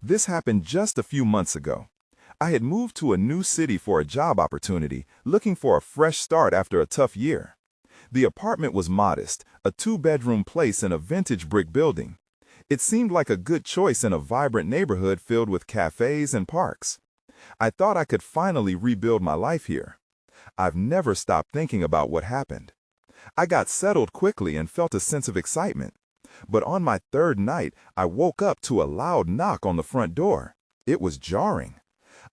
This happened just a few months ago. I had moved to a new city for a job opportunity, looking for a fresh start after a tough year. The apartment was modest, a two-bedroom place in a vintage brick building. It seemed like a good choice in a vibrant neighborhood filled with cafes and parks. I thought I could finally rebuild my life here. I've never stopped thinking about what happened. I got settled quickly and felt a sense of excitement. But on my third night, I woke up to a loud knock on the front door. It was jarring.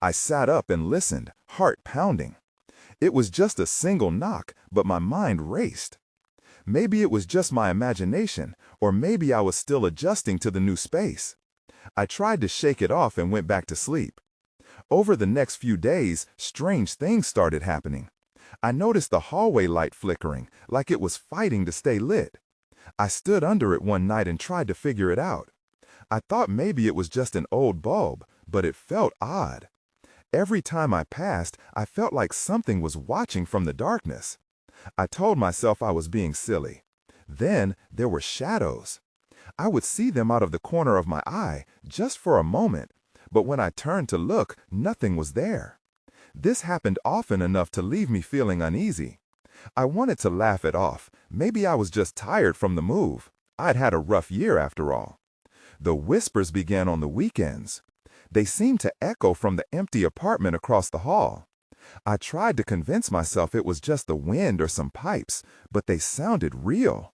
I sat up and listened, heart pounding. It was just a single knock, but my mind raced. Maybe it was just my imagination, or maybe I was still adjusting to the new space. I tried to shake it off and went back to sleep. Over the next few days, strange things started happening. I noticed the hallway light flickering, like it was fighting to stay lit. I stood under it one night and tried to figure it out. I thought maybe it was just an old bulb, but it felt odd. Every time I passed, I felt like something was watching from the darkness. I told myself I was being silly. Then there were shadows. I would see them out of the corner of my eye, just for a moment, but when I turned to look, nothing was there. This happened often enough to leave me feeling uneasy. I wanted to laugh it off. Maybe I was just tired from the move. I'd had a rough year after all. The whispers began on the weekends. They seemed to echo from the empty apartment across the hall. I tried to convince myself it was just the wind or some pipes, but they sounded real.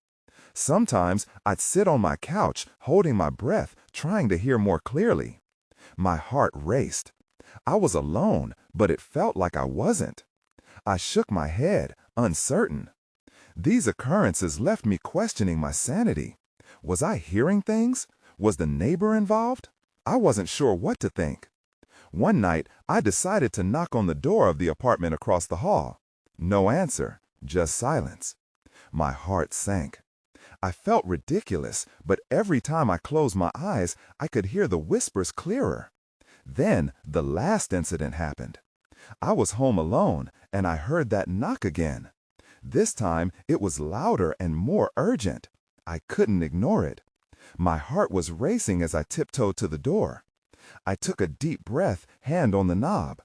Sometimes I'd sit on my couch, holding my breath, trying to hear more clearly. My heart raced. I was alone, but it felt like I wasn't. I shook my head, uncertain. These occurrences left me questioning my sanity. Was I hearing things? Was the neighbor involved? I wasn't sure what to think. One night, I decided to knock on the door of the apartment across the hall. No answer, just silence. My heart sank. I felt ridiculous, but every time I closed my eyes, I could hear the whispers clearer. Then, the last incident happened. I was home alone, and I heard that knock again. This time, it was louder and more urgent. I couldn't ignore it. My heart was racing as I tiptoed to the door. I took a deep breath, hand on the knob.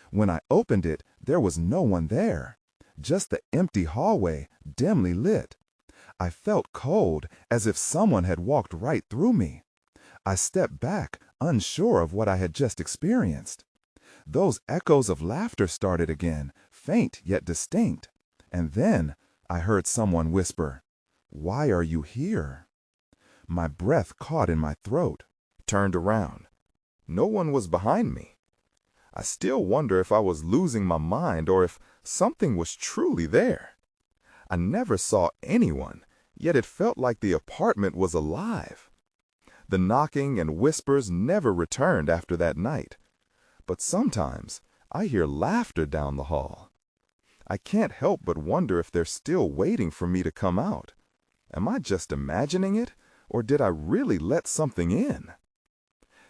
When I opened it, there was no one there. Just the empty hallway, dimly lit. I felt cold, as if someone had walked right through me. I stepped back, unsure of what I had just experienced. Those echoes of laughter started again, faint yet distinct. And then I heard someone whisper, "Why are you here?" My breath caught in my throat. Turned around. No one was behind me. I still wonder if I was losing my mind or if something was truly there. I never saw anyone, yet it felt like the apartment was alive. The knocking and whispers never returned after that night. But sometimes I hear laughter down the hall. I can't help but wonder if they're still waiting for me to come out. Am I just imagining it, or did I really let something in?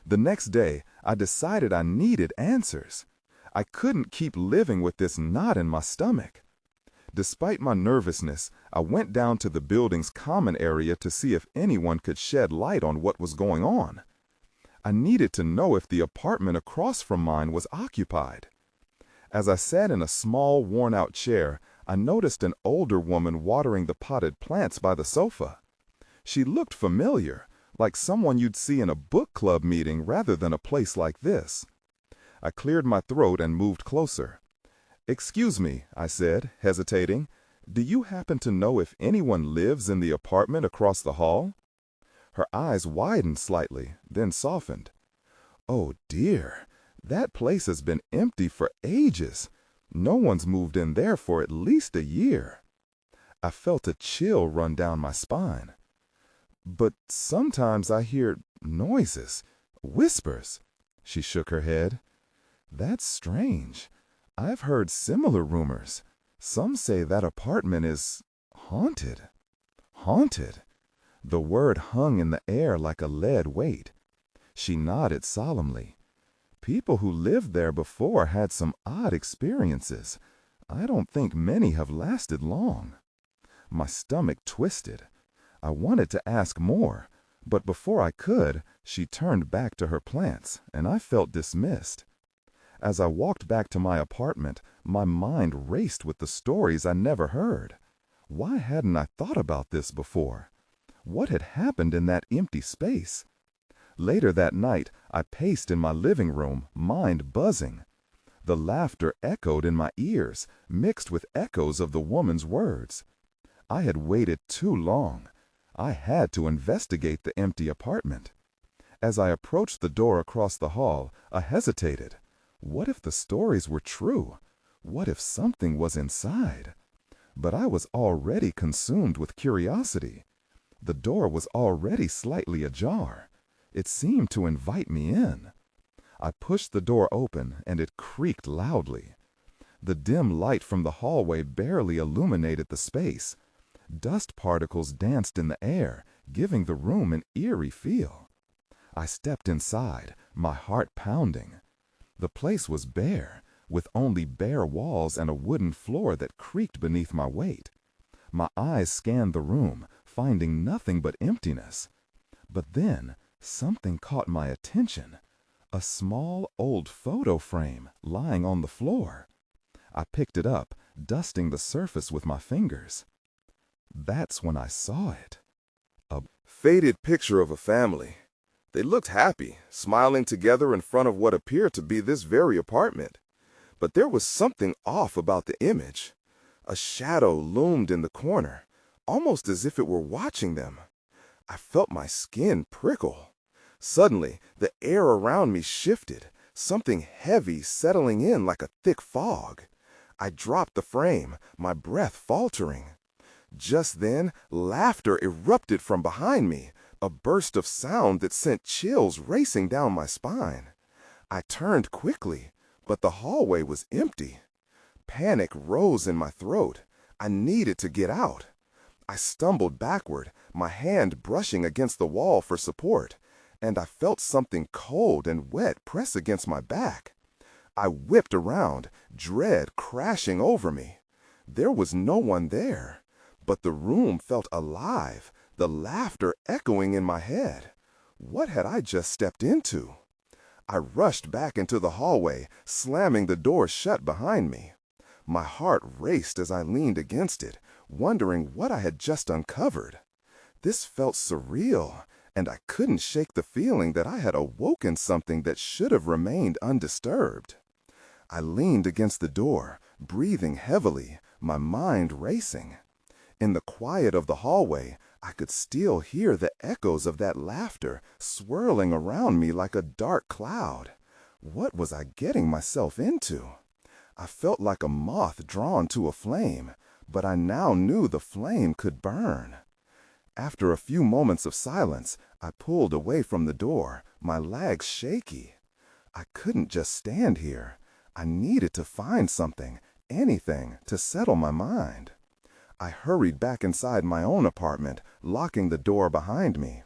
The next day, I decided I needed answers. I couldn't keep living with this knot in my stomach. Despite my nervousness, I went down to the building's common area to see if anyone could shed light on what was going on. I needed to know if the apartment across from mine was occupied. As I sat in a small, worn-out chair, I noticed an older woman watering the potted plants by the sofa. She looked familiar, like someone you'd see in a book club meeting rather than a place like this. I cleared my throat and moved closer. "Excuse me," I said, hesitating. "Do you happen to know if anyone lives in the apartment across the hall?" Her eyes widened slightly, then softened. "Oh dear, that place has been empty for ages. No one's moved in there for at least a year." I felt a chill run down my spine. "But sometimes I hear noises, whispers." She shook her head. "That's strange. I've heard similar rumors. Some say that apartment is haunted." Haunted? The word hung in the air like a lead weight. She nodded solemnly. "People who lived there before had some odd experiences. I don't think many have lasted long." My stomach twisted. I wanted to ask more, But before I could, she turned back to her plants, and I felt dismissed. As I walked back to my apartment, my mind raced with the stories I never heard. Why hadn't I thought about this before? What had happened in that empty space? Later that night, I paced in my living room, mind buzzing. The laughter echoed in my ears, mixed with echoes of the woman's words. I had waited too long. I had to investigate the empty apartment. As I approached the door across the hall, I hesitated. What if the stories were true? What if something was inside? But I was already consumed with curiosity. The door was already slightly ajar. It seemed to invite me in. I pushed the door open, and it creaked loudly. The dim light from the hallway barely illuminated the space. Dust particles danced in the air, giving the room an eerie feel. I stepped inside, my heart pounding. The place was bare, with only bare walls and a wooden floor that creaked beneath my weight. My eyes scanned the room, finding nothing but emptiness. But then, something caught my attention. A small, old photo frame lying on the floor. I picked it up, dusting the surface with my fingers. That's when I saw it. A faded picture of a family. They looked happy, smiling together in front of what appeared to be this very apartment. But there was something off about the image. A shadow loomed in the corner, almost as if it were watching them. I felt my skin prickle. Suddenly, the air around me shifted, something heavy settling in like a thick fog. I dropped the frame, my breath faltering. Just then, laughter erupted from behind me, a burst of sound that sent chills racing down my spine. I turned quickly, but the hallway was empty. Panic rose in my throat. I needed to get out. I stumbled backward, my hand brushing against the wall for support, and I felt something cold and wet press against my back. I whipped around, dread crashing over me. There was no one there, but the room felt alive, the laughter echoing in my head. What had I just stepped into? I rushed back into the hallway, slamming the door shut behind me. My heart raced as I leaned against it, wondering what I had just uncovered. This felt surreal, and I couldn't shake the feeling that I had awoken something that should have remained undisturbed. I leaned against the door, breathing heavily, my mind racing. In the quiet of the hallway, I could still hear the echoes of that laughter swirling around me like a dark cloud. What was I getting myself into? I felt like a moth drawn to a flame, but I now knew the flame could burn. After a few moments of silence, I pulled away from the door, my legs shaky. I couldn't just stand here. I needed to find something, anything, to settle my mind. I hurried back inside my own apartment, locking the door behind me.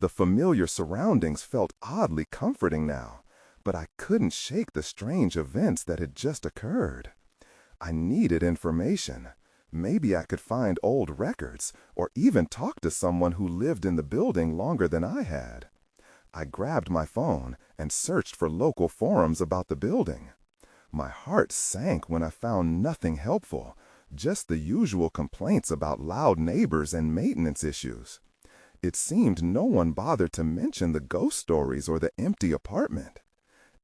The familiar surroundings felt oddly comforting now, but I couldn't shake the strange events that had just occurred. I needed information. Maybe I could find old records, or even talk to someone who lived in the building longer than I had. I grabbed my phone and searched for local forums about the building. My heart sank when I found nothing helpful, just the usual complaints about loud neighbors and maintenance issues. It seemed no one bothered to mention the ghost stories or the empty apartment.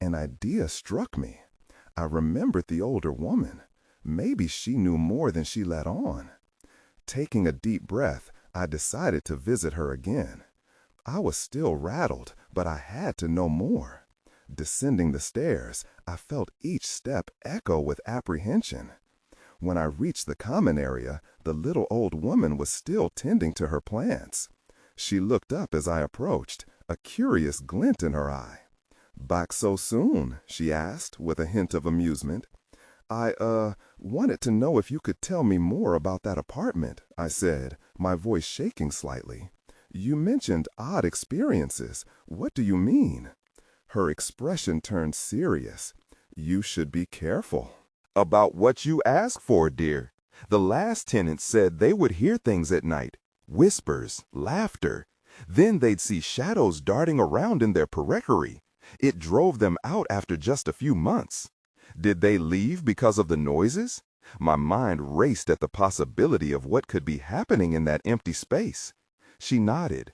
An idea struck me. I remembered the older woman. Maybe she knew more than she let on. Taking a deep breath, I decided to visit her again. I was still rattled, but I had to know more. Descending the stairs, I felt each step echo with apprehension. When I reached the common area, the little old woman was still tending to her plants. She looked up as I approached, a curious glint in her eye. "Back so soon?" she asked, with a hint of amusement. I wanted to know if you could tell me more about that apartment," I said, my voice shaking slightly. "You mentioned odd experiences. What do you mean?" Her expression turned serious. "You should be careful." "About what you ask for, dear. The last tenant said they would hear things at night. Whispers, laughter. Then they'd see shadows darting around in their periphery. It drove them out after just a few months. Did they leave because of the noises? My mind raced at the possibility of what could be happening in that empty space. She nodded.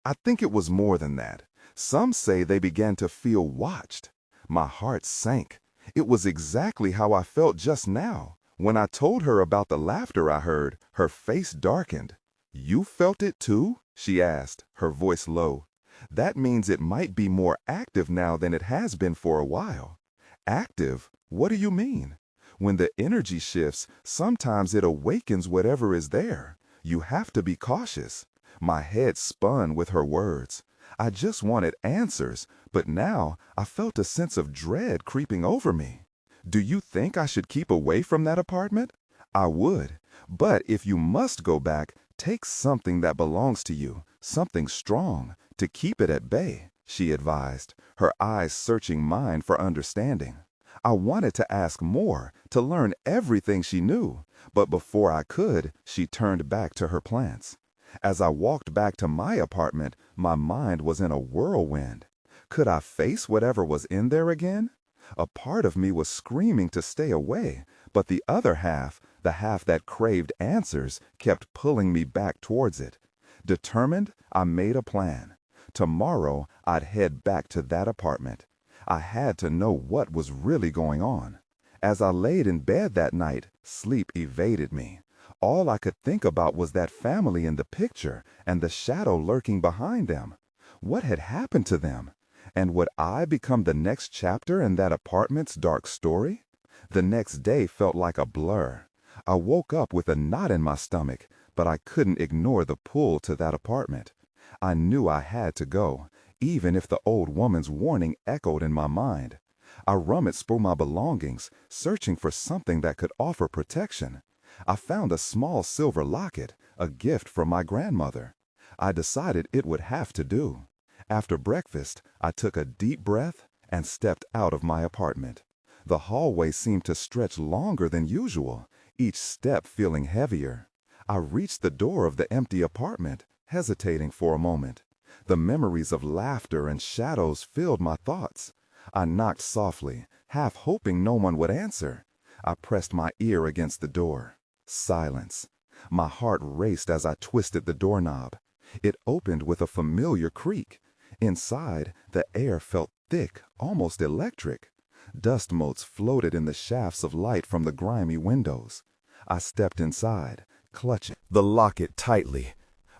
I think it was more than that. Some say they began to feel watched. My heart sank. It was exactly how I felt just now. When I told her about the laughter I heard, her face darkened. You felt it too? She asked, her voice low. That means it might be more active now than it has been for a while. Active? What do you mean? When the energy shifts, sometimes it awakens whatever is there. You have to be cautious. My head spun with her words. I just wanted answers, but now I felt a sense of dread creeping over me. Do you think I should keep away from that apartment? I would. But if you must go back, take something that belongs to you, something strong, to keep it at bay, she advised, her eyes searching mine for understanding. I wanted to ask more, to learn everything she knew, but before I could, she turned back to her plants. As I walked back to my apartment, my mind was in a whirlwind. Could I face whatever was in there again? A part of me was screaming to stay away, but the other half, the half that craved answers, kept pulling me back towards it. Determined, I made a plan. Tomorrow, I'd head back to that apartment. I had to know what was really going on. As I laid in bed that night, sleep evaded me. All I could think about was that family in the picture and the shadow lurking behind them. What had happened to them? And would I become the next chapter in that apartment's dark story? The next day felt like a blur. I woke up with a knot in my stomach, but I couldn't ignore the pull to that apartment. I knew I had to go, even if the old woman's warning echoed in my mind. I rummaged through my belongings, searching for something that could offer protection. I found a small silver locket, a gift from my grandmother. I decided it would have to do. After breakfast, I took a deep breath and stepped out of my apartment. The hallway seemed to stretch longer than usual, each step feeling heavier. I reached the door of the empty apartment, hesitating for a moment. The memories of laughter and shadows filled my thoughts. I knocked softly, half hoping no one would answer. I pressed my ear against the door. Silence. My heart raced as I twisted the doorknob. It opened with a familiar creak. Inside, the air felt thick, almost electric. Dust motes floated in the shafts of light from the grimy windows. I stepped inside, clutching the locket tightly.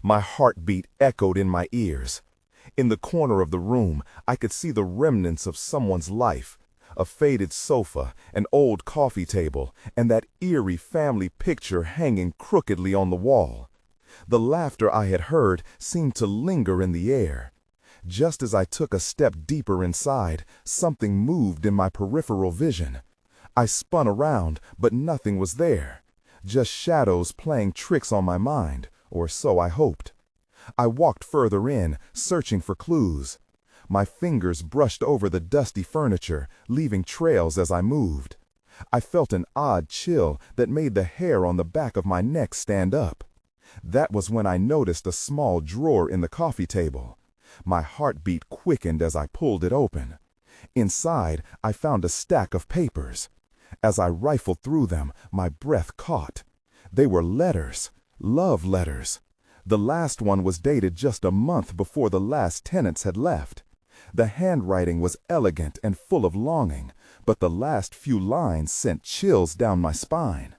My heartbeat echoed in my ears. In the corner of the room, I could see the remnants of someone's life. A faded sofa, an old coffee table, and that eerie family picture hanging crookedly on the wall. The laughter I had heard seemed to linger in the air. Just as I took a step deeper inside, something moved in my peripheral vision. I spun around, but nothing was there. Just shadows playing tricks on my mind, or so I hoped. I walked further in, searching for clues. My fingers brushed over the dusty furniture, leaving trails as I moved. I felt an odd chill that made the hair on the back of my neck stand up. That was when I noticed a small drawer in the coffee table. My heartbeat quickened as I pulled it open. Inside, I found a stack of papers. As I rifled through them, my breath caught. They were letters, love letters. The last one was dated just a month before the last tenants had left. The handwriting was elegant and full of longing, but the last few lines sent chills down my spine.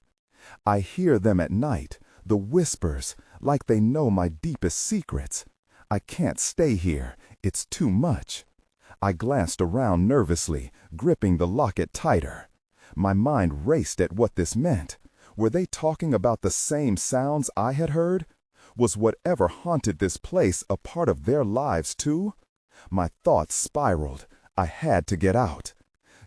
I hear them at night, the whispers, like they know my deepest secrets. I can't stay here. It's too much. I glanced around nervously, gripping the locket tighter. My mind raced at what this meant. Were they talking about the same sounds I had heard? Was whatever haunted this place a part of their lives too? My thoughts spiraled. I had to get out.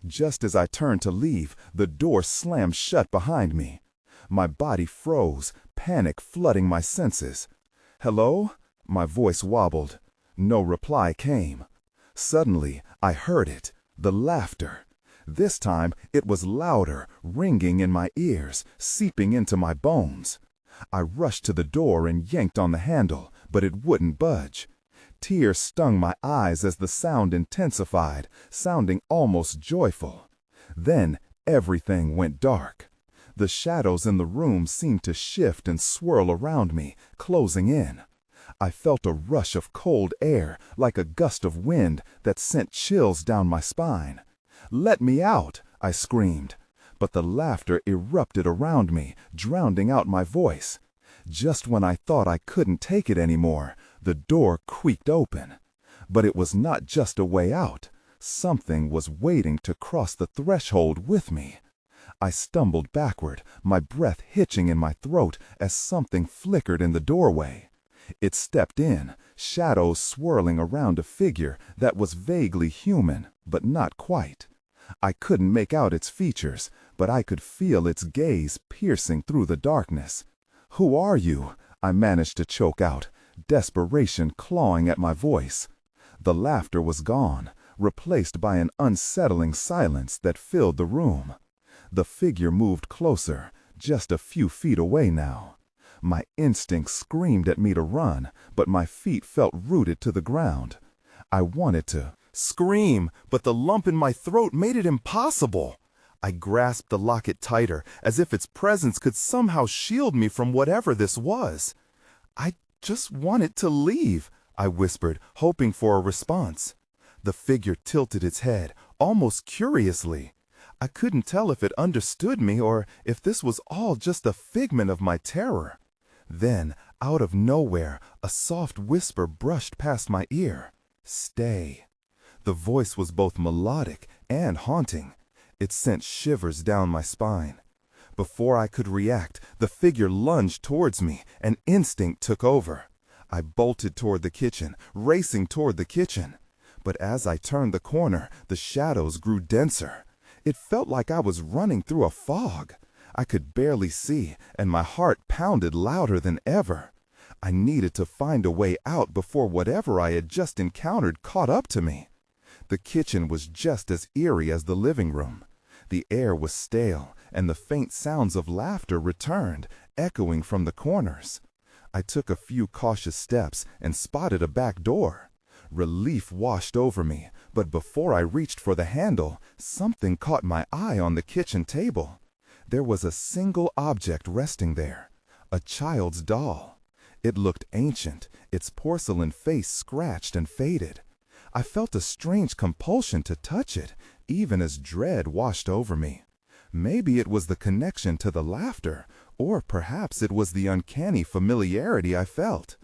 Just as I turned to leave, the door slammed shut behind me. My body froze, panic flooding my senses. "Hello?" My voice wobbled. No reply came. Suddenly, I heard it, the laughter. This time, it was louder, ringing in my ears, seeping into my bones. I rushed to the door and yanked on the handle, but it wouldn't budge. Tears stung my eyes as the sound intensified, sounding almost joyful. Then everything went dark. The shadows in the room seemed to shift and swirl around me, closing in. I felt a rush of cold air, like a gust of wind that sent chills down my spine. "Let me out!" I screamed. But the laughter erupted around me, drowning out my voice. Just when I thought I couldn't take it anymore, the door creaked open. But it was not just a way out. Something was waiting to cross the threshold with me. I stumbled backward, my breath hitching in my throat as something flickered in the doorway. It stepped in, shadows swirling around a figure that was vaguely human, but not quite. I couldn't make out its features, but I could feel its gaze piercing through the darkness. "Who are you?" I managed to choke out, desperation clawing at my voice. The laughter was gone, replaced by an unsettling silence that filled the room. The figure moved closer, just a few feet away now. My instincts screamed at me to run, but my feet felt rooted to the ground. I wanted to scream, but the lump in my throat made it impossible. I grasped the locket tighter, as if its presence could somehow shield me from whatever this was. "I just wanted to leave," I whispered, hoping for a response. The figure tilted its head, almost curiously. I couldn't tell if it understood me or if this was all just a figment of my terror. Then, out of nowhere, a soft whisper brushed past my ear. "Stay." The voice was both melodic and haunting. It sent shivers down my spine. Before I could react, the figure lunged towards me, and instinct took over. I bolted toward the kitchen, racing toward the kitchen. But as I turned the corner, the shadows grew denser. It felt like I was running through a fog. I could barely see, and my heart pounded louder than ever. I needed to find a way out before whatever I had just encountered caught up to me. The kitchen was just as eerie as the living room. The air was stale, and the faint sounds of laughter returned, echoing from the corners. I took a few cautious steps and spotted a back door. Relief washed over me, but before I reached for the handle, something caught my eye on the kitchen table. There was a single object resting there, a child's doll. It looked ancient, its porcelain face scratched and faded. I felt a strange compulsion to touch it, even as dread washed over me. Maybe it was the connection to the laughter, or perhaps it was the uncanny familiarity I felt.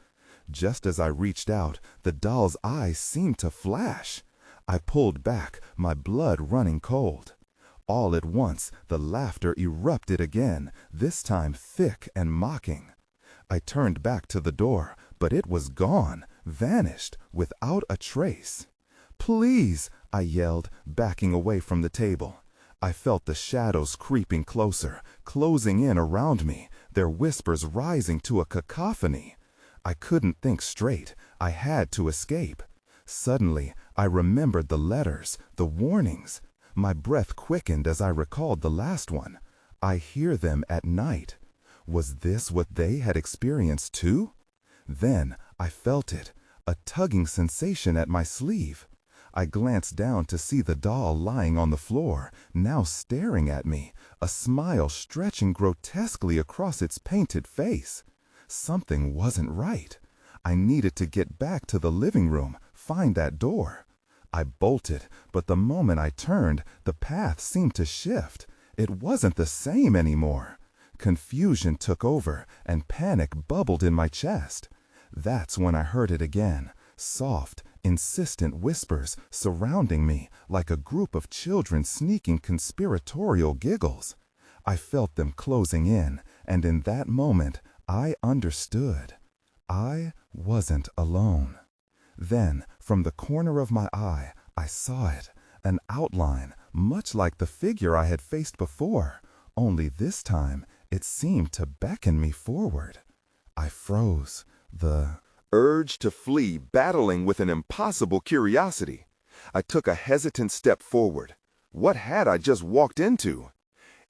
Just as I reached out, the doll's eyes seemed to flash. I pulled back, my blood running cold. All at once, the laughter erupted again, this time thick and mocking. I turned back to the door, but it was gone, vanished, without a trace. "Please!" I yelled, backing away from the table. I felt the shadows creeping closer, closing in around me, their whispers rising to a cacophony. I couldn't think straight. I had to escape. Suddenly, I remembered the letters, the warnings. My breath quickened as I recalled the last one. "I hear them at night." Was this what they had experienced too? Then I felt it, a tugging sensation at my sleeve. I glanced down to see the doll lying on the floor, now staring at me, a smile stretching grotesquely across its painted face. Something wasn't right. I needed to get back to the living room, find that door. I bolted, but the moment I turned, the path seemed to shift. It wasn't the same anymore. Confusion took over, and panic bubbled in my chest. That's when I heard it again, soft, insistent whispers surrounding me like a group of children sneaking conspiratorial giggles. I felt them closing in, and in that moment, I understood. I wasn't alone. Then, from the corner of my eye, I saw it, an outline, much like the figure I had faced before, only this time it seemed to beckon me forward. I froze, the urge to flee battling with an impossible curiosity. I took a hesitant step forward. What had I just walked into?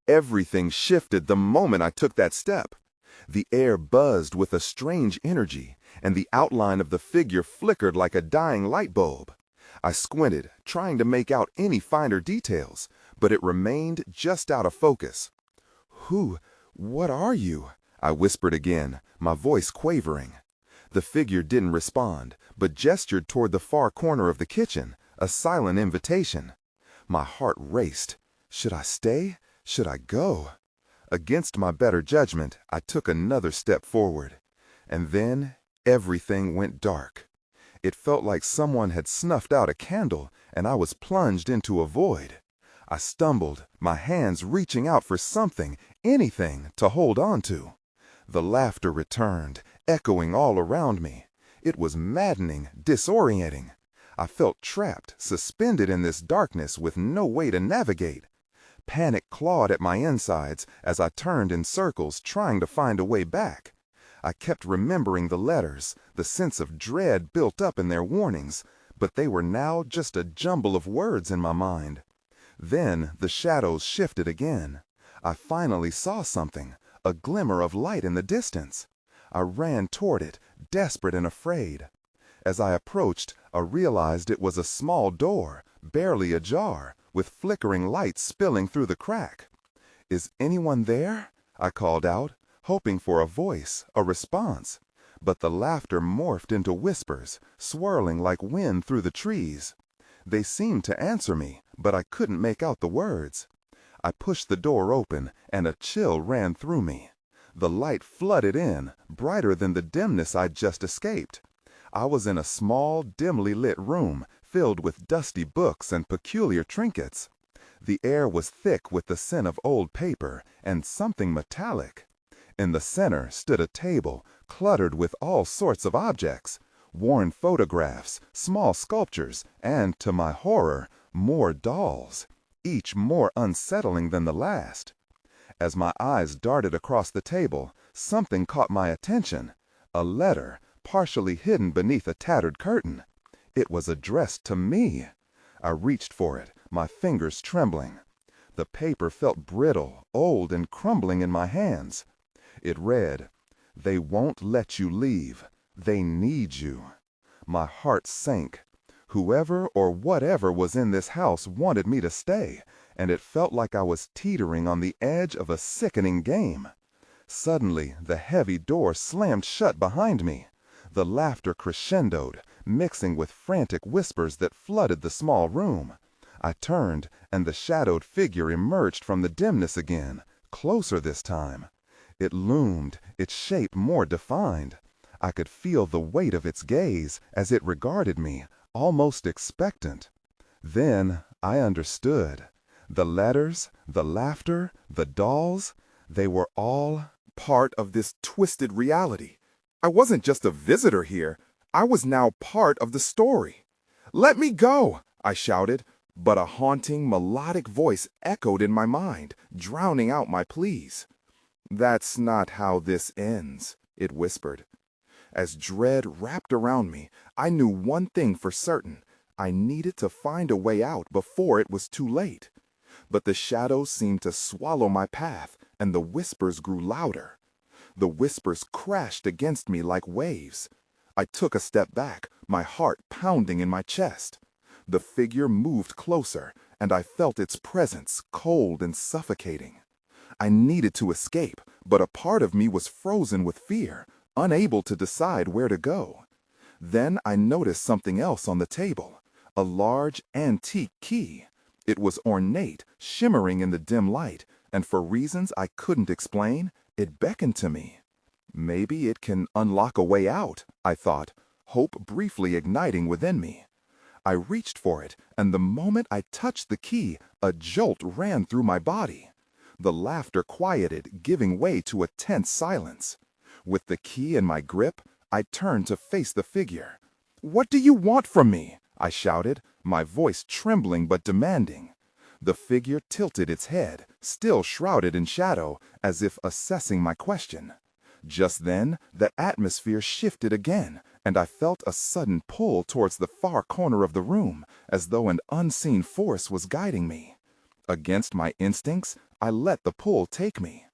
Everything shifted the moment I took that step. The air buzzed with a strange energy, and the outline of the figure flickered like a dying light bulb. I squinted, trying to make out any finer details, but it remained just out of focus. What are you? I whispered again, my voice quavering. The figure didn't respond, but gestured toward the far corner of the kitchen, a silent invitation. My heart raced. Should I stay? Should I go? Against my better judgment, I took another step forward. And then everything went dark. It felt like someone had snuffed out a candle, and I was plunged into a void. I stumbled, my hands reaching out for something, anything, to hold on to. The laughter returned, echoing all around me. It was maddening, disorienting. I felt trapped, suspended in this darkness with no way to navigate. Panic clawed at my insides as I turned in circles, trying to find a way back. I kept remembering the letters, the sense of dread built up in their warnings, but they were now just a jumble of words in my mind. Then the shadows shifted again. I finally saw something, a glimmer of light in the distance. I ran toward it, desperate and afraid. As I approached, I realized it was a small door, barely ajar, with flickering light spilling through the crack. "Is anyone there?" I called out, hoping for a voice, a response. But the laughter morphed into whispers, swirling like wind through the trees. They seemed to answer me, but I couldn't make out the words. I pushed the door open, and a chill ran through me. The light flooded in, brighter than the dimness I'd just escaped. I was in a small, dimly lit room, filled with dusty books and peculiar trinkets. The air was thick with the scent of old paper and something metallic. In the center stood a table, cluttered with all sorts of objects, worn photographs, small sculptures, and, to my horror, more dolls, each more unsettling than the last. As my eyes darted across the table, something caught my attention. A letter, partially hidden beneath a tattered curtain. It was addressed to me. I reached for it, my fingers trembling. The paper felt brittle, old, and crumbling in my hands. It read, "They won't let you leave. They need you." My heart sank. Whoever or whatever was in this house wanted me to stay, and it felt like I was teetering on the edge of a sickening game. Suddenly, the heavy door slammed shut behind me. The laughter crescendoed, mixing with frantic whispers that flooded the small room. I turned, and the shadowed figure emerged from the dimness again, closer this time. It loomed, its shape more defined. I could feel the weight of its gaze as it regarded me, almost expectant. Then I understood. The letters, the laughter, the dolls, they were all part of this twisted reality. I wasn't just a visitor here. I was now part of the story. "Let me go!" I shouted, but a haunting, melodic voice echoed in my mind, drowning out my pleas. "That's not how this ends," it whispered. As dread wrapped around me, I knew one thing for certain. I needed to find a way out before it was too late. But the shadows seemed to swallow my path, and the whispers grew louder. The whispers crashed against me like waves. I took a step back, my heart pounding in my chest. The figure moved closer, and I felt its presence, cold and suffocating. I needed to escape, but a part of me was frozen with fear, unable to decide where to go. Then I noticed something else on the table, a large, antique key. It was ornate, shimmering in the dim light, and for reasons I couldn't explain, it beckoned to me. Maybe it can unlock a way out, I thought, hope briefly igniting within me. I reached for it, and the moment I touched the key, a jolt ran through my body. The laughter quieted, giving way to a tense silence. With the key in my grip, I turned to face the figure. "What do you want from me?" I shouted, my voice trembling but demanding. The figure tilted its head, still shrouded in shadow, as if assessing my question. Just then, the atmosphere shifted again, and I felt a sudden pull towards the far corner of the room, as though an unseen force was guiding me. Against my instincts, I let the pull take me.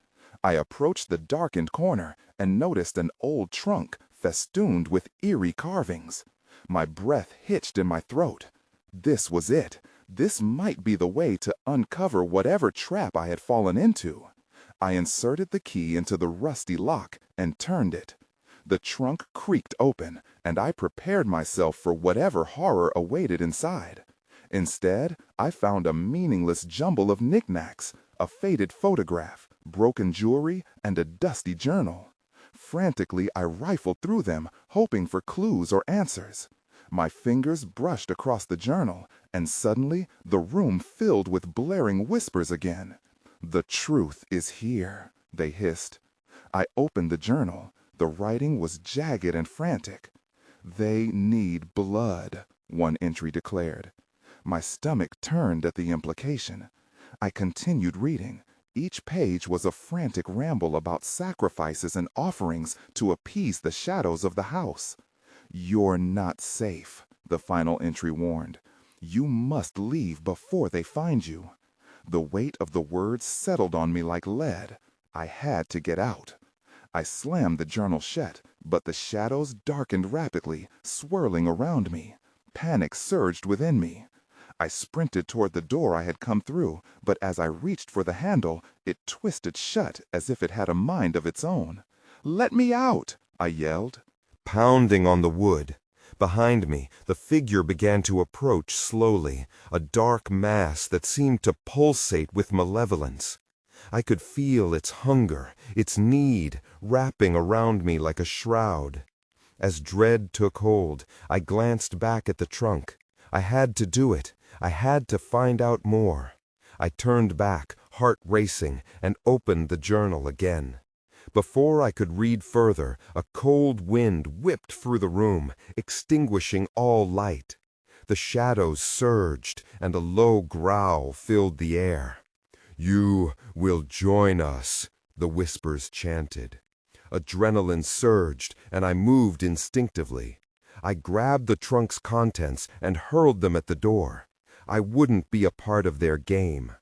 I approached the darkened corner and noticed an old trunk festooned with eerie carvings. My breath hitched in my throat. This was it. This might be the way to uncover whatever trap I had fallen into. I inserted the key into the rusty lock and turned it. The trunk creaked open, and I prepared myself for whatever horror awaited inside. Instead, I found a meaningless jumble of knickknacks, a faded photograph, broken jewelry, and a dusty journal. Frantically, I rifled through them, hoping for clues or answers. My fingers brushed across the journal, and suddenly the room filled with blaring whispers again. "The truth is here," they hissed. I opened the journal. The writing was jagged and frantic. "They need blood," one entry declared. My stomach turned at the implication. I continued reading. Each page was a frantic ramble about sacrifices and offerings to appease the shadows of the house. "You're not safe," the final entry warned. "You must leave before they find you." The weight of the words settled on me like lead. I had to get out. I slammed the journal shut, but the shadows darkened rapidly, swirling around me. Panic surged within me. I sprinted toward the door I had come through, but as I reached for the handle, it twisted shut as if it had a mind of its own. "Let me out!" I yelled. Pounding on the wood. Behind me, the figure began to approach slowly, a dark mass that seemed to pulsate with malevolence. I could feel its hunger, its need, wrapping around me like a shroud. As dread took hold, I glanced back at the trunk. I had to do it. I had to find out more. I turned back, heart racing, and opened the journal again. Before I could read further, a cold wind whipped through the room, extinguishing all light. The shadows surged, and a low growl filled the air. "You will join us," the whispers chanted. Adrenaline surged, and I moved instinctively. I grabbed the trunk's contents and hurled them at the door. I wouldn't be a part of their game.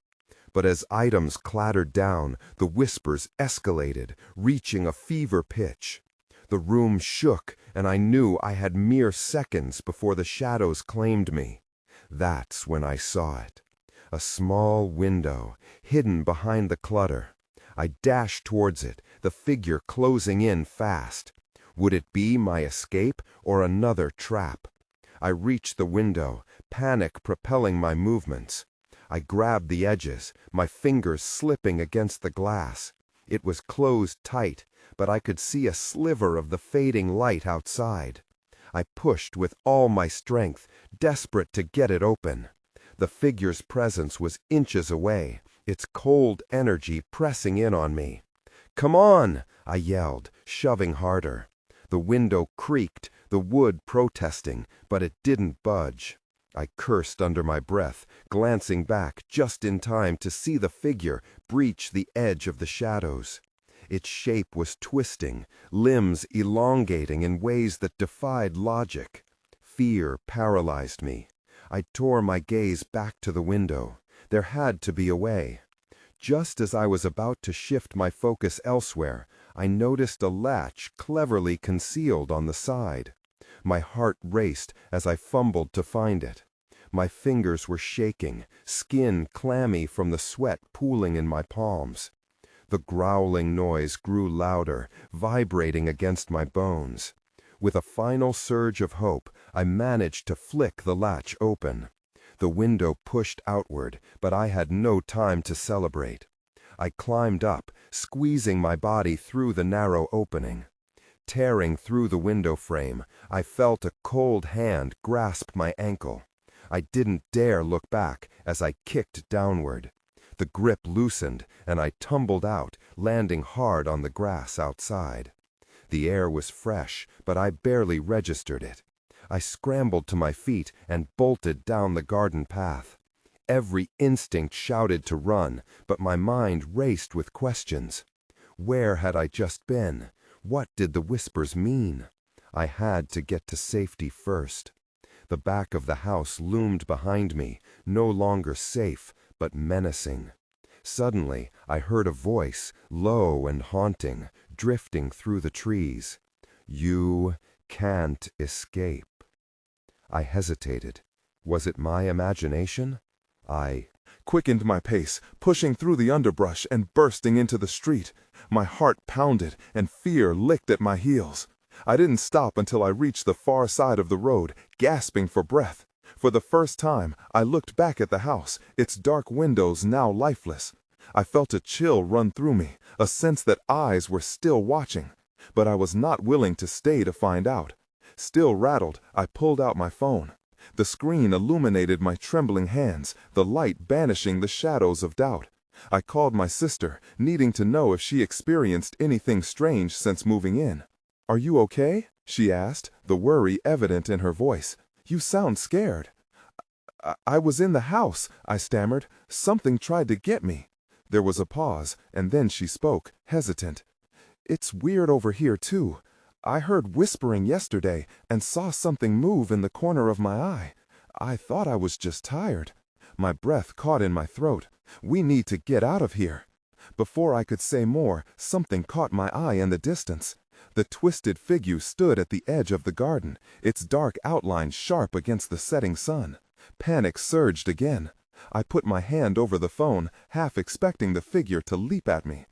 But as items clattered down, the whispers escalated, reaching a fever pitch. The room shook, and I knew I had mere seconds before the shadows claimed me. That's when I saw it. A small window, hidden behind the clutter. I dashed towards it, the figure closing in fast. Would it be my escape or another trap? I reached the window, panic propelling my movements. I grabbed the edges, my fingers slipping against the glass. It was closed tight, but I could see a sliver of the fading light outside. I pushed with all my strength, desperate to get it open. The figure's presence was inches away, its cold energy pressing in on me. "Come on!" I yelled, shoving harder. The window creaked, the wood protesting, but it didn't budge. I cursed under my breath, glancing back just in time to see the figure breach the edge of the shadows. Its shape was twisting, limbs elongating in ways that defied logic. Fear paralyzed me. I tore my gaze back to the window. There had to be a way. Just as I was about to shift my focus elsewhere, I noticed a latch cleverly concealed on the side. My heart raced as I fumbled to find it. My fingers were shaking, skin clammy from the sweat pooling in my palms. The growling noise grew louder, vibrating against my bones. With a final surge of hope, I managed to flick the latch open. The window pushed outward, but I had no time to celebrate. I climbed up, squeezing my body through the narrow opening. Tearing through the window frame, I felt a cold hand grasp my ankle. I didn't dare look back as I kicked downward. The grip loosened, and I tumbled out, landing hard on the grass outside. The air was fresh, but I barely registered it. I scrambled to my feet and bolted down the garden path. Every instinct shouted to run, but my mind raced with questions. Where had I just been? What did the whispers mean? I had to get to safety first. The back of the house loomed behind me, no longer safe, but menacing. Suddenly, I heard a voice, low and haunting, drifting through the trees. "You can't escape." I hesitated. Was it my imagination? I quickened my pace, pushing through the underbrush and bursting into the street. My heart pounded and fear licked at my heels. I didn't stop until I reached the far side of the road, gasping for breath. For the first time, I looked back at the house, its dark windows now lifeless. I felt a chill run through me, a sense that eyes were still watching. But I was not willing to stay to find out. Still rattled, I pulled out my phone. The screen illuminated my trembling hands, the light banishing the shadows of doubt. I called my sister, needing to know if she experienced anything strange since moving in. "Are you okay?" she asked, the worry evident in her voice. "You sound scared." I was in the house," I stammered. "Something tried to get me." There was a pause, and then she spoke, hesitant. "It's weird over here, too. I heard whispering yesterday and saw something move in the corner of my eye. I thought I was just tired." My breath caught in my throat. "We need to get out of here." Before I could say more, something caught my eye in the distance. The twisted figure stood at the edge of the garden, its dark outline sharp against the setting sun. Panic surged again. I put my hand over the phone, half expecting the figure to leap at me.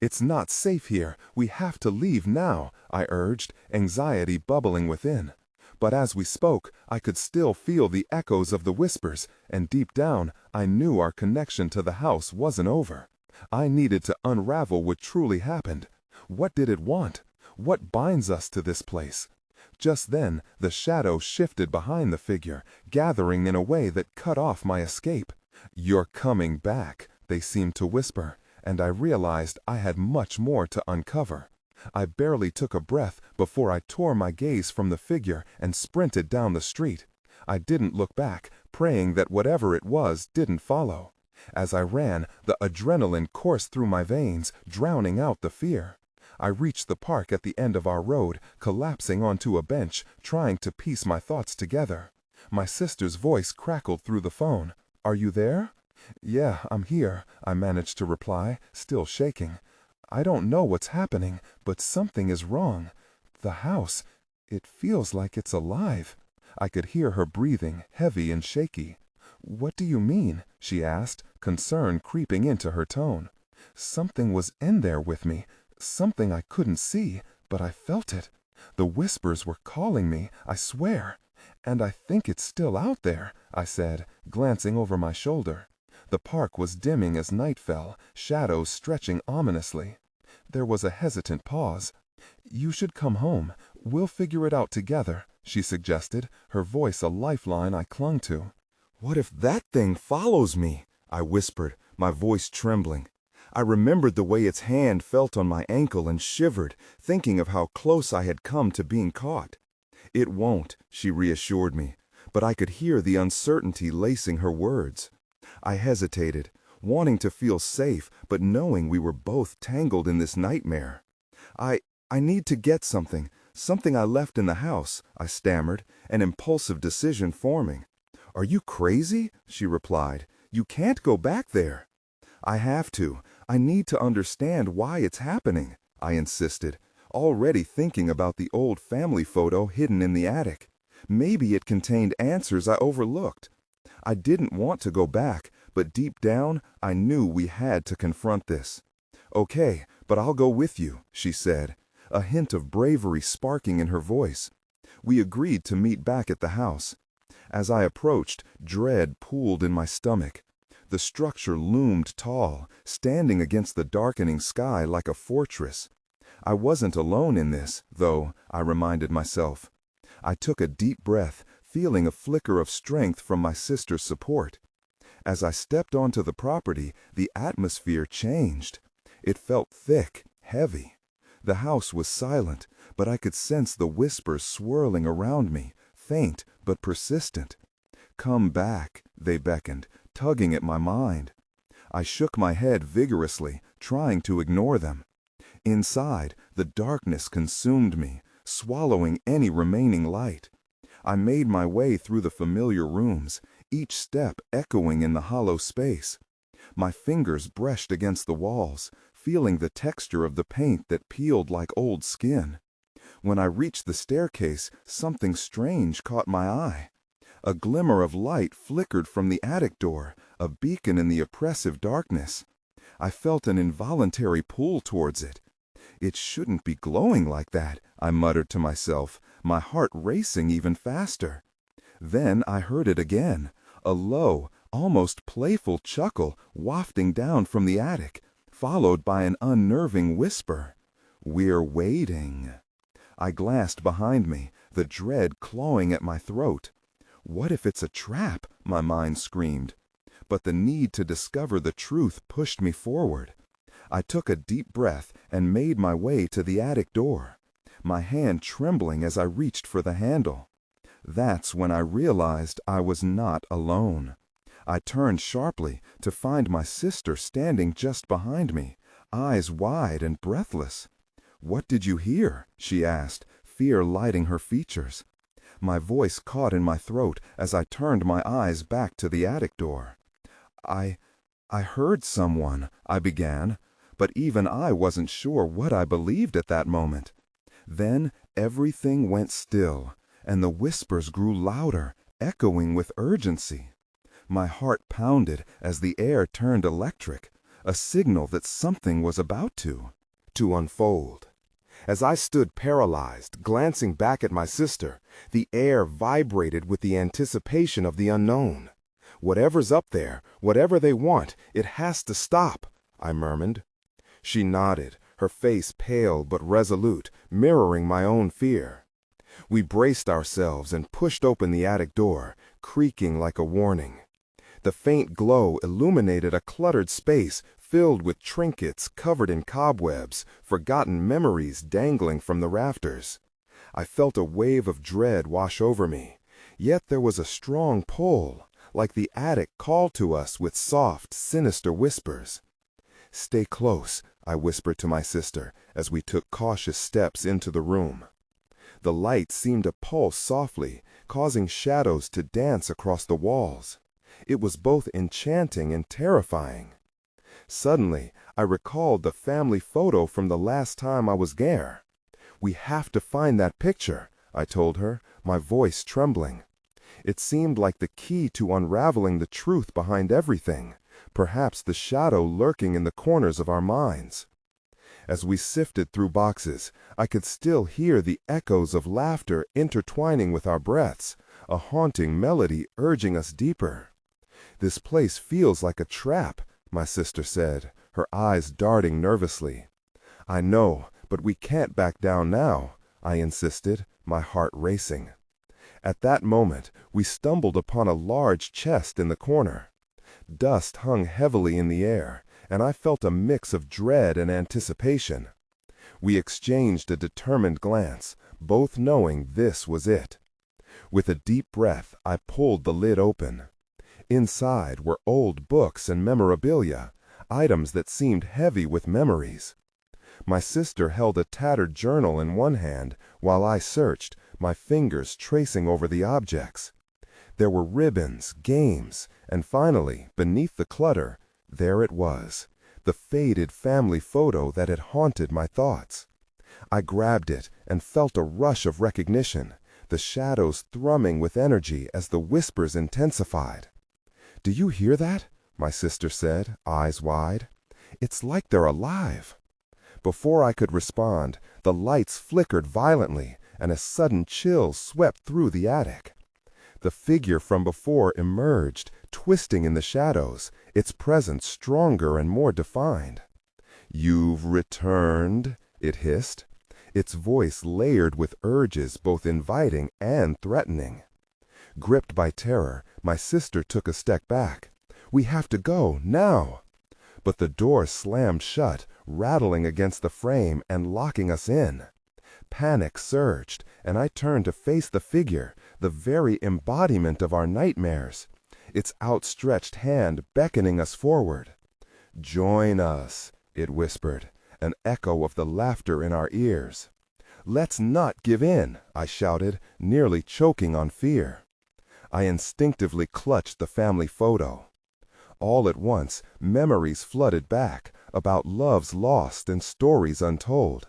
"It's not safe here. We have to leave now," I urged, anxiety bubbling within. But as we spoke, I could still feel the echoes of the whispers, and deep down, I knew our connection to the house wasn't over. I needed to unravel what truly happened. What did it want? What binds us to this place? Just then, the shadow shifted behind the figure, gathering in a way that cut off my escape. "You're coming back," they seemed to whisper, and I realized I had much more to uncover. I barely took a breath before I tore my gaze from the figure and sprinted down the street. I didn't look back, praying that whatever it was didn't follow. As I ran, the adrenaline coursed through my veins, drowning out the fear. I reached the park at the end of our road, collapsing onto a bench, trying to piece my thoughts together. My sister's voice crackled through the phone. "Are you there?" "Yeah, I'm here," I managed to reply, still shaking. "I don't know what's happening, but something is wrong. The house, it feels like it's alive." I could hear her breathing, heavy and shaky. "What do you mean?" she asked, concern creeping into her tone. "Something was in there with me, something I couldn't see, but I felt it. The whispers were calling me, I swear. And I think it's still out there," I said, glancing over my shoulder. The park was dimming as night fell, shadows stretching ominously. There was a hesitant pause. "You should come home. We'll figure it out together," she suggested, her voice a lifeline I clung to. "What if that thing follows me?" I whispered, my voice trembling. I remembered the way its hand felt on my ankle and shivered, thinking of how close I had come to being caught. "It won't," she reassured me, but I could hear the uncertainty lacing her words. I hesitated, wanting to feel safe, but knowing we were both tangled in this nightmare. I need to get something I left in the house," I stammered, an impulsive decision forming. "Are you crazy?" she replied. "You can't go back there." "I have to. I need to understand why it's happening," I insisted, already thinking about the old family photo hidden in the attic. Maybe it contained answers I overlooked. I didn't want to go back, but deep down, I knew we had to confront this. "Okay, but I'll go with you," she said, a hint of bravery sparking in her voice. We agreed to meet back at the house. As I approached, dread pooled in my stomach. The structure loomed tall, standing against the darkening sky like a fortress. I wasn't alone in this, though, I reminded myself. I took a deep breath, feeling a flicker of strength from my sister's support. As I stepped onto the property, the atmosphere changed. It felt thick, heavy. The house was silent, but I could sense the whispers swirling around me, faint but persistent. "Come back," they beckoned, tugging at my mind. I shook my head vigorously, trying to ignore them. Inside, the darkness consumed me, swallowing any remaining light. I made my way through the familiar rooms, each step echoing in the hollow space. My fingers brushed against the walls, feeling the texture of the paint that peeled like old skin. When I reached the staircase, something strange caught my eye. A glimmer of light flickered from the attic door, a beacon in the oppressive darkness. I felt an involuntary pull towards it. It shouldn't be glowing like that, I muttered to myself, my heart racing even faster. Then I heard it again, a low, almost playful chuckle wafting down from the attic, followed by an unnerving whisper. "We're waiting." I glanced behind me, the dread clawing at my throat. What if it's a trap? My mind screamed. But the need to discover the truth pushed me forward. I took a deep breath and made my way to the attic door, my hand trembling as I reached for the handle. That's when I realized I was not alone. I turned sharply to find my sister standing just behind me, eyes wide and breathless. "What did you hear?" she asked, fear lighting her features. My voice caught in my throat as I turned my eyes back to the attic door. I heard someone," I began, but even I wasn't sure what I believed at that moment. Then everything went still, and the whispers grew louder, echoing with urgency. My heart pounded as the air turned electric, a signal that something was about to unfold. As I stood paralyzed, glancing back at my sister, the air vibrated with the anticipation of the unknown. "Whatever's up there, whatever they want, it has to stop," I murmured. She nodded, her face pale but resolute, mirroring my own fear. We braced ourselves and pushed open the attic door, creaking like a warning. The faint glow illuminated a cluttered space filled with trinkets covered in cobwebs, forgotten memories dangling from the rafters. I felt a wave of dread wash over me, yet there was a strong pull, like the attic called to us with soft, sinister whispers. "Stay close," I whispered to my sister as we took cautious steps into the room. The light seemed to pulse softly, causing shadows to dance across the walls. It was both enchanting and terrifying. Suddenly, I recalled the family photo from the last time I was there. "We have to find that picture," I told her, my voice trembling. It seemed like the key to unraveling the truth behind everything, perhaps the shadow lurking in the corners of our minds. As we sifted through boxes, I could still hear the echoes of laughter intertwining with our breaths, a haunting melody urging us deeper. "This place feels like a trap," my sister said, her eyes darting nervously. "I know, but we can't back down now," I insisted, my heart racing. At that moment, we stumbled upon a large chest in the corner. Dust hung heavily in the air, and I felt a mix of dread and anticipation. We exchanged a determined glance, both knowing this was it. With a deep breath, I pulled the lid open. Inside were old books and memorabilia, items that seemed heavy with memories. My sister held a tattered journal in one hand while I searched, my fingers tracing over the objects. There were ribbons, games, and finally, beneath the clutter, there it was, the faded family photo that had haunted my thoughts. I grabbed it and felt a rush of recognition, the shadows thrumming with energy as the whispers intensified. "Do you hear that?" my sister said, eyes wide. "It's like they're alive." Before I could respond, the lights flickered violently, and a sudden chill swept through the attic. The figure from before emerged, twisting in the shadows, its presence stronger and more defined. "You've returned," it hissed, its voice layered with urges both inviting and threatening. Gripped by terror, my sister took a step back. "We have to go, now!" But the door slammed shut, rattling against the frame and locking us in. Panic surged, and I turned to face the figure, the very embodiment of our nightmares, its outstretched hand beckoning us forward. "Join us," it whispered, an echo of the laughter in our ears. "Let's not give in," I shouted, nearly choking on fear. I instinctively clutched the family photo. All at once, memories flooded back about loves lost and stories untold.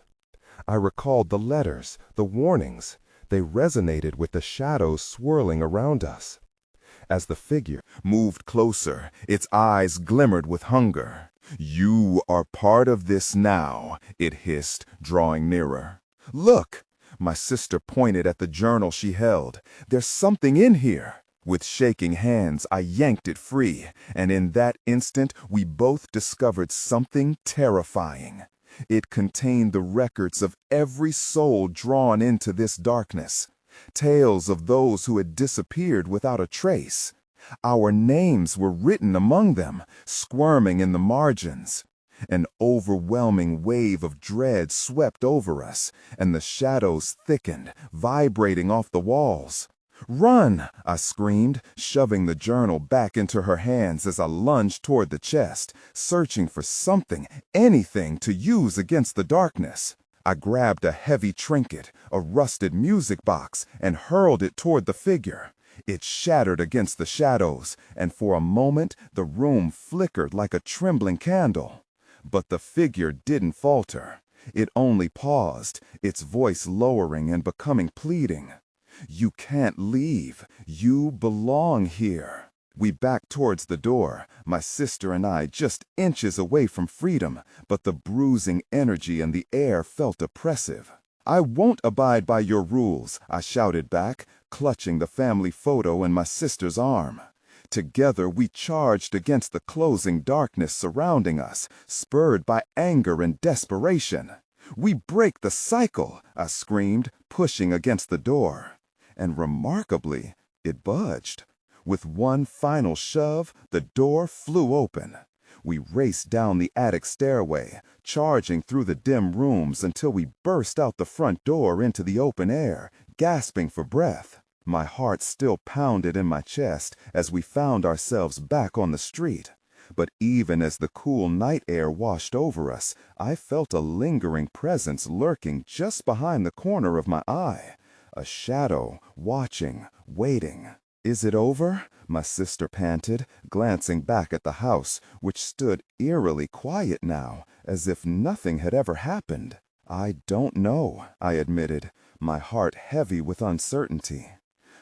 I recalled the letters, the warnings. They resonated with the shadows swirling around us. As the figure moved closer, its eyes glimmered with hunger. "You are part of this now," it hissed, drawing nearer. "Look!" My sister pointed at the journal she held. "There's something in here." With shaking hands, I yanked it free, and in that instant, we both discovered something terrifying. It contained the records of every soul drawn into this darkness. Tales of those who had disappeared without a trace. Our names were written among them, squirming in the margins. An overwhelming wave of dread swept over us, and the shadows thickened, vibrating off the walls. "Run!" I screamed, shoving the journal back into her hands as I lunged toward the chest, searching for something, anything to use against the darkness. I grabbed a heavy trinket, a rusted music box, and hurled it toward the figure. It shattered against the shadows, and for a moment the room flickered like a trembling candle. But the figure didn't falter. It only paused, its voice lowering and becoming pleading. "You can't leave. You belong here." We backed towards the door, my sister and I just inches away from freedom, but the bruising energy in the air felt oppressive. "I won't abide by your rules," I shouted back, clutching the family photo in my sister's arm. Together we charged against the closing darkness surrounding us, spurred by anger and desperation. "We break the cycle," I screamed, pushing against the door. And remarkably, it budged. With one final shove, the door flew open. We raced down the attic stairway, charging through the dim rooms until we burst out the front door into the open air, gasping for breath. My heart still pounded in my chest as we found ourselves back on the street. But even as the cool night air washed over us, I felt a lingering presence lurking just behind the corner of my eye. A shadow, watching, waiting. "Is it over?" my sister panted, glancing back at the house, which stood eerily quiet now, as if nothing had ever happened. "I don't know," I admitted, my heart heavy with uncertainty.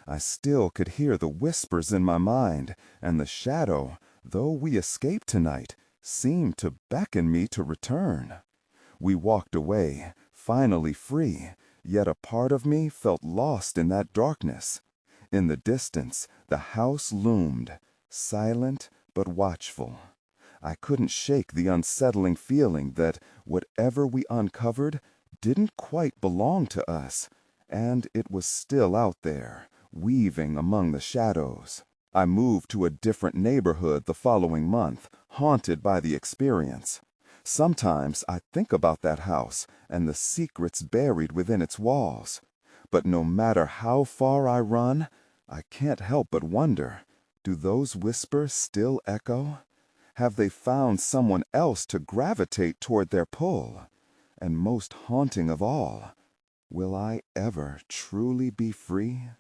I still could hear the whispers in my mind, and the shadow, though we escaped tonight, seemed to beckon me to return. We walked away, finally free, yet a part of me felt lost in that darkness. In the distance, the house loomed, silent but watchful. I couldn't shake the unsettling feeling that whatever we uncovered didn't quite belong to us, and it was still out there, weaving among the shadows. I moved to a different neighborhood the following month, haunted by the experience. Sometimes I think about that house and the secrets buried within its walls. But no matter how far I run, I can't help but wonder, do those whispers still echo? Have they found someone else to gravitate toward their pull? And most haunting of all, will I ever truly be free?